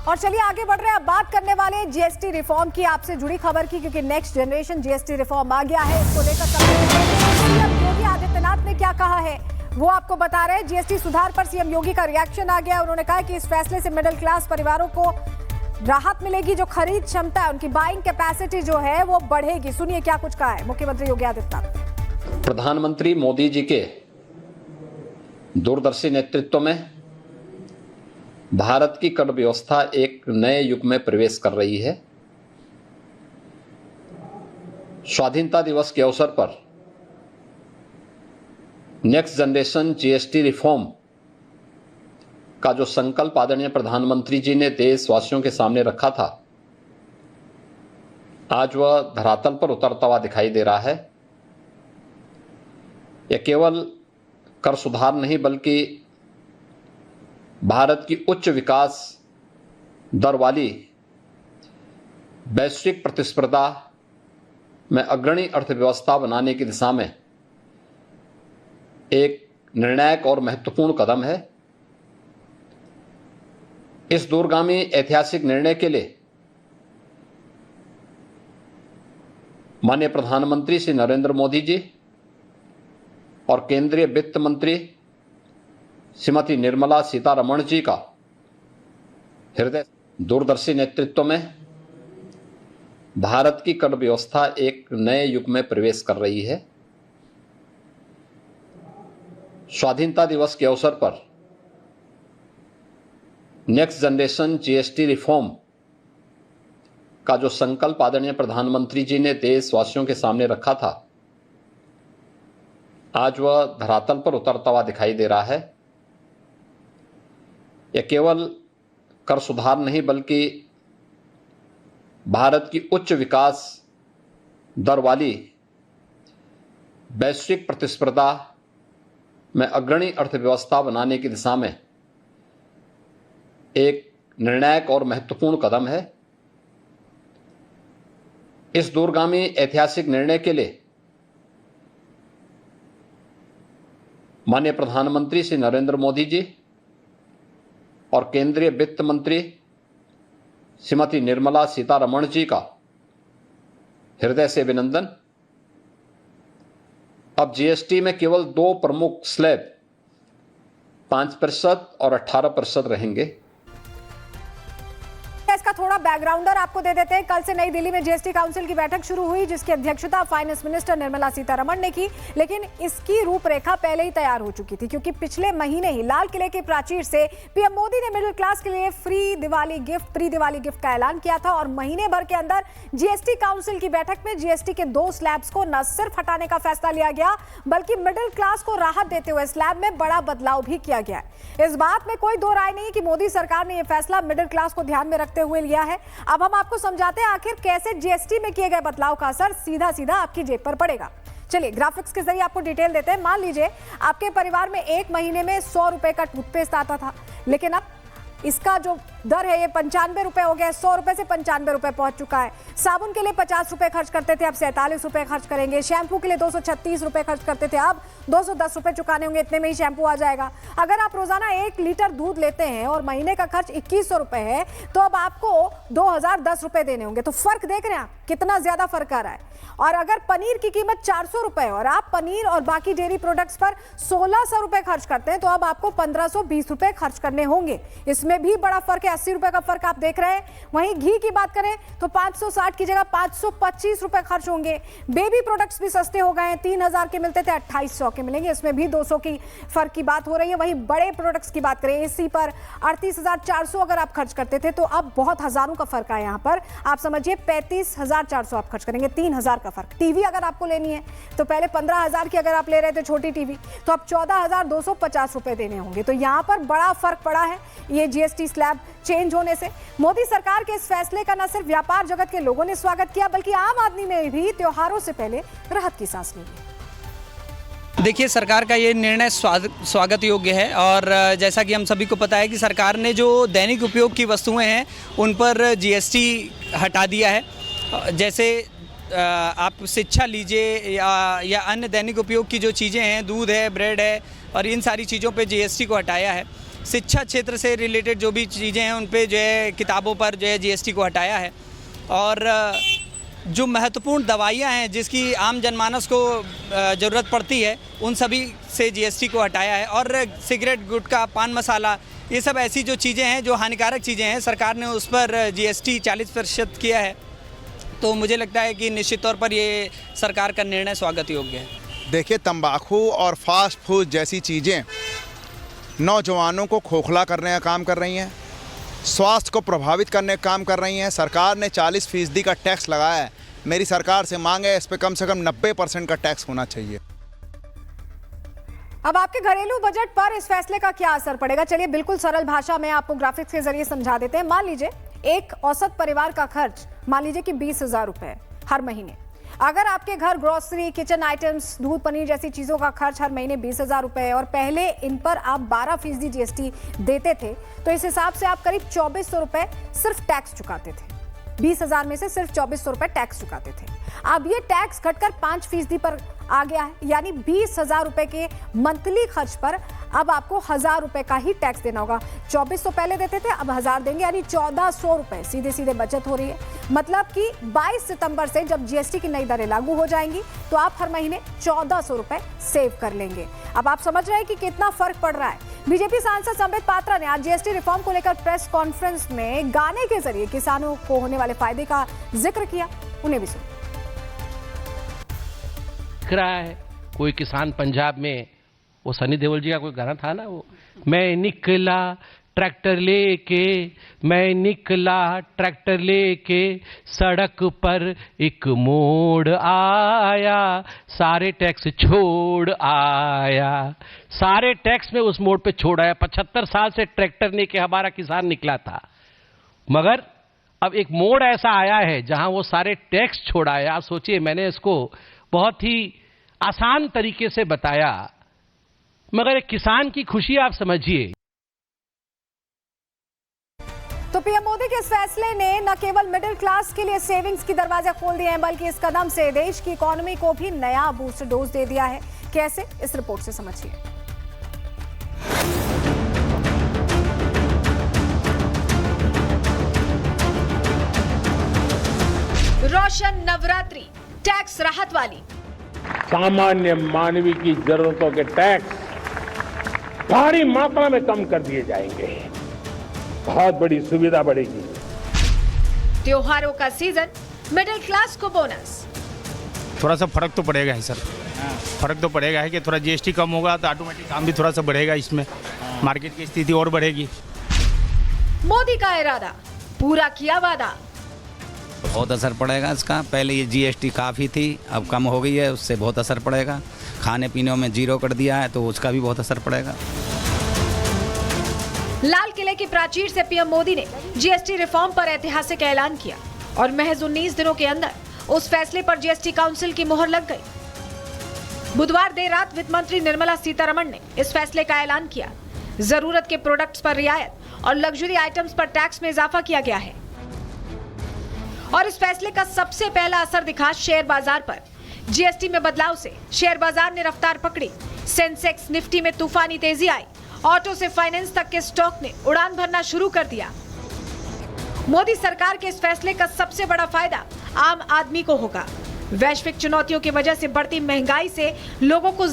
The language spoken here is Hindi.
और चलिए आगे बढ़ रहे हैं। अब बात करने वाले हैं जीएसटी रिफॉर्म की, आपसे जुड़ी खबर की, क्योंकि नेक्स्ट जनरेशन जीएसटी रिफॉर्म आ गया है। इसको लेकर सीएम योगी आदित्यनाथ ने क्या कहा है वो आपको बता रहे हैं। जीएसटी सुधार पर सीएम योगी का रिएक्शन आ गया। उन्होंने कहा कि इस फैसले से मिडिल क्लास परिवारों को राहत मिलेगी, जो खरीद क्षमता है, उनकी बाइंग कैपेसिटी जो है वो बढ़ेगी। सुनिए क्या कुछ कहा है मुख्यमंत्री योगी आदित्यनाथ। प्रधानमंत्री मोदी जी के दूरदर्शी नेतृत्व में भारत की कर व्यवस्था एक नए युग में प्रवेश कर रही है। स्वाधीनता दिवस के अवसर पर नेक्स्ट जनरेशन जीएसटी रिफॉर्म का जो संकल्प आदरणीय प्रधानमंत्री जी ने देशवासियों के सामने रखा था, आज वह धरातल पर उतरता हुआ दिखाई दे रहा है। यह केवल कर सुधार नहीं बल्कि भारत की उच्च विकास दर वाली वैश्विक प्रतिस्पर्धा में अग्रणी अर्थव्यवस्था बनाने की दिशा में एक निर्णायक और महत्वपूर्ण कदम है। इस दूरगामी ऐतिहासिक निर्णय के लिए माननीय प्रधानमंत्री श्री नरेंद्र मोदी जी और केंद्रीय वित्त मंत्री श्रीमती निर्मला सीतारमण जी का हृदय दूरदर्शी नेतृत्व में भारत की कर व्यवस्था एक नए युग में प्रवेश कर रही है। स्वाधीनता दिवस के अवसर पर नेक्स्ट जनरेशन जीएसटी रिफॉर्म का जो संकल्प आदरणीय प्रधानमंत्री जी ने देशवासियों के सामने रखा था, आज वह धरातल पर उतरता हुआ दिखाई दे रहा है। यह केवल कर सुधार नहीं बल्कि भारत की उच्च विकास दर वाली वैश्विक प्रतिस्पर्धा में अग्रणी अर्थव्यवस्था बनाने की दिशा में एक निर्णायक और महत्वपूर्ण कदम है। इस दूरगामी ऐतिहासिक निर्णय के लिए माननीय प्रधानमंत्री श्री नरेंद्र मोदी जी और केंद्रीय वित्त मंत्री श्रीमती निर्मला सीतारमण जी का हृदय से अभिनंदन। अब जीएसटी में केवल दो प्रमुख स्लैब 5% और 18% रहेंगे। इसका थोड़ा बैकग्राउंडर आपको दे देते हैं। कल से नई दिल्ली में जीएसटी काउंसिल की बैठक शुरू हुई, जिसकी अध्यक्षता फाइनेंस मिनिस्टर निर्मला सीतारमण ने की। लेकिन इसकी रूपरेखा पहले ही तैयार हो चुकी थी, क्योंकि पिछले महीने ही लाल किले की प्राचीर से पीएम मोदी ने मिडिल क्लास के लिए प्री दिवाली गिफ्ट का ऐलान किया था। और महीने भर के अंदर जीएसटी काउंसिल की बैठक में जीएसटी के 2 स्लैब्स को न सिर्फ हटाने का फैसला लिया गया, बल्कि मिडिल क्लास को राहत देते हुए स्लैब में बड़ा बदलाव भी किया गया है। इस बात में कोई दो राय नहीं कि मोदी सरकार ने यह फैसला मिडिल क्लास को ध्यान में रखते हुए लिया है। अब हम आपको समझाते हैं आखिर कैसे जीएसटी में किए गए बदलाव का असर सीधा सीधा आपकी जेब पर पड़ेगा। चलिए ग्राफिक्स के जरिए आपको डिटेल देते हैं। मान लीजिए आपके परिवार में एक महीने में 100 रुपए का टूथपेस्ट आता था, लेकिन अब इसका जो दर है ये 95 रुपए हो गया। 100 रुपए से 95 रुपए पहुंच चुका है। साबुन के लिए 50 रुपए खर्च करते थे, अब 47 रुपए खर्च करेंगे। शैम्पू के लिए 236 रुपए खर्च करते थे, अब 210 रुपए चुकाने होंगे। इतने में ही शैम्पू आ जाएगा। अगर आप रोजाना 1 लीटर दूध लेते हैं और महीने का खर्च 2100 रुपए है, तो अब आपको 2010 रुपए देने होंगे। तो फर्क देख रहे हैं आप, कितना ज्यादा फर्क आ रहा है। और अगर पनीर की कीमत 400 रुपए और आप पनीर और बाकी डेयरी प्रोडक्ट्स पर 1600 रुपए खर्च करते हैं, तो अब आपको 1520 रुपए खर्च करने होंगे। इसमें भी बड़ा फर्क है, 80 रुपए का फर्क आप देख रहे हैं। वहीं घी की बात करें तो 560 की जगह 525 रुपए खर्च होंगे। बेबी प्रोडक्ट्स भी सस्ते हो गए हैं, 3000 के मिलते थे 2800 के मिलेंगे, इसमें भी 200 की फर्क की बात हो रही है। वहीं बड़े प्रोडक्ट्स की बात करें, एसी पर 38400 अगर आप खर्च करते थे, तो अब बहुत हजारों का फर्क है। यहाँ पर आप समझिए 35400 आप खर्च करेंगे, 3000 का फर्क। टीवी अगर आपको लेनी है तो पहले 15000 की अगर आप ले रहे थे छोटी टीवी, तो अब 14250 रुपए देने होंगे। तो यहाँ पर बड़ा फर्क पड़ा है ये जीएसटी स्लैब चेंज होने से। मोदी सरकार के इस फैसले का न सिर्फ व्यापार जगत के लोगों ने स्वागत किया, बल्कि आम आदमी ने भी त्योहारों से पहले राहत की सांस ली। देखिए, सरकार का ये निर्णय स्वागत योग्य है। और जैसा कि हम सभी को पता है कि सरकार ने जो दैनिक उपयोग की वस्तुएं हैं उन पर जीएसटी हटा दिया है। जैसे आप शिक्षा लीजिए या अन्य दैनिक उपयोग की जो चीज़ें हैं, दूध है, ब्रेड है, और इन सारी चीज़ों पे जीएसटी को हटाया है। शिक्षा क्षेत्र से रिलेटेड जो भी चीज़ें हैं उन पे जो है किताबों पर जो है जीएसटी को हटाया है। और जो महत्वपूर्ण दवाइयाँ हैं जिसकी आम जनमानस को ज़रूरत पड़ती है उन सभी से जीएसटी को हटाया है। और सिगरेट, गुटखा, पान मसाला, ये सब ऐसी जो चीज़ें हैं जो हानिकारक चीज़ें हैं, सरकार ने उस पर जीएसटी 40% किया है। तो मुझे लगता है कि निश्चित तौर पर ये सरकार का निर्णय स्वागत योग्य है। देखिए, तंबाकू और फास्ट फूड जैसी चीज़ें नौजवानों को खोखला करने का काम कर रही हैं, स्वास्थ्य को प्रभावित करने का काम कर रही हैं। सरकार ने 40% का टैक्स लगाया है। मेरी सरकार से मांग है इस पर कम से कम 90% का टैक्स होना चाहिए। अब आपके घरेलू बजट पर इस फैसले का क्या असर पड़ेगा? चलिए बिल्कुल सरल भाषा में आपको ग्राफिक्स के जरिए समझा देते हैं। मान लीजिए एक औसत परिवार का खर्च मान लीजिए कि 20,000 रुपए हर महीने। अगर आपके घर ग्रोसरी, किचन आइटम्स, दूध, पनीर जैसी चीजों का खर्च हर महीने 20,000 रुपए और पहले इन पर आप 12% जीएसटी देते थे, तो इस हिसाब से आप करीब 2400 रुपए सिर्फ टैक्स चुकाते थे। 20,000 में से सिर्फ 2400 रुपए टैक्स चुकाते थे। अब ये टैक्स घटकर 5% पर आ गया है, यानी 20,000 रुपए के मंथली खर्च पर अब आपको 1,000 रुपए का ही टैक्स देना होगा। 2400 पहले देते थे, अब 1,000 देंगे, यानी 1,400 रुपए सीधे सीधे बचत हो रही है। मतलब कि 22 सितंबर से जब जीएसटी की नई दरें लागू हो जाएंगी तो आप हर महीने 1,400 रुपए सेव कर लेंगे। अब आप समझ रहे हैं कि कितना फर्क पड़ रहा है। बीजेपी सांसद संबित पात्रा ने आज जीएसटी रिफॉर्म को लेकर प्रेस कॉन्फ्रेंस में गाने के जरिए किसानों को होने वाले फायदे का जिक्र किया। उन्हें भी सुनिए। दिख रहा है कोई किसान पंजाब में, वो सनी देओल जी का कोई गाना था ना, वो मैं निकला ट्रैक्टर लेके, मैं निकला ट्रैक्टर लेके, सड़क पर एक मोड़ आया, सारे टैक्स छोड़ आया, सारे टैक्स में उस मोड़ पे छोड़ आया। 75 साल से ट्रैक्टर लेके हमारा किसान निकला था, मगर अब एक मोड़ ऐसा आया है जहां वो सारे टैक्स छोड़ आया। आप सोचिए, मैंने इसको बहुत ही आसान तरीके से बताया, मगर एक किसान की खुशी आप समझिए। तो पीएम मोदी के इस फैसले ने न केवल मिडिल क्लास के लिए सेविंग्स की दरवाजे खोल दिए हैं, बल्कि इस कदम से देश की इकोनॉमी को भी नया बूस्ट डोज दे दिया है। कैसे, इस रिपोर्ट से समझिए। रोशन नवरात्रि, टैक्स राहत वाली। सामान्य मानवीय की जरूरतों के टैक्स भारी मात्रा में कम कर दिए जाएंगे, बहुत बड़ी सुविधा बढ़ेगी। त्योहारों का सीजन, मिडिल क्लास को बोनस। थोड़ा सा फर्क तो पड़ेगा ही सर, फर्क तो पड़ेगा है कि थोड़ा जीएसटी कम होगा तो ऑटोमेटिक काम भी थोड़ा सा बढ़ेगा, इसमें मार्केट की स्थिति और बढ़ेगी। मोदी का इरादा, पूरा किया वादा। बहुत असर पड़ेगा इसका। पहले ये जीएसटी काफ़ी थी, अब कम हो गई है, उससे बहुत असर पड़ेगा। खाने पीने में 0 कर दिया है तो उसका भी बहुत असर पड़ेगा। लाल किले की प्राचीर से पीएम मोदी ने जीएसटी रिफॉर्म पर ऐतिहासिक ऐलान किया और महज 19 दिनों के अंदर उस फैसले पर जीएसटी काउंसिल की मुहर लग गई। बुधवार देर रात वित्त मंत्री निर्मला सीतारमण ने इस फैसले का ऐलान किया। जरूरत के प्रोडक्ट्स पर रियायत और लग्जरी आइटम्स पर टैक्स में इजाफा किया गया है। और इस फैसले का सबसे पहला असर दिखा शेयर बाजार पर। जीएसटी में बदलाव से शेयर बाजार ने रफ्तार पकड़ी। सेंसेक्स, निफ्टी में तूफानी तेजी आई। ऑटो से फाइनेंस तक के स्टॉक ने उड़ान भरना शुरू कर दिया। मोदी सरकार के इस फैसले का सबसे बड़ा फायदा आम आदमी को होगा। वैश्विक चुनौतियों की वजह से बढ़ती महंगाई से लोगों को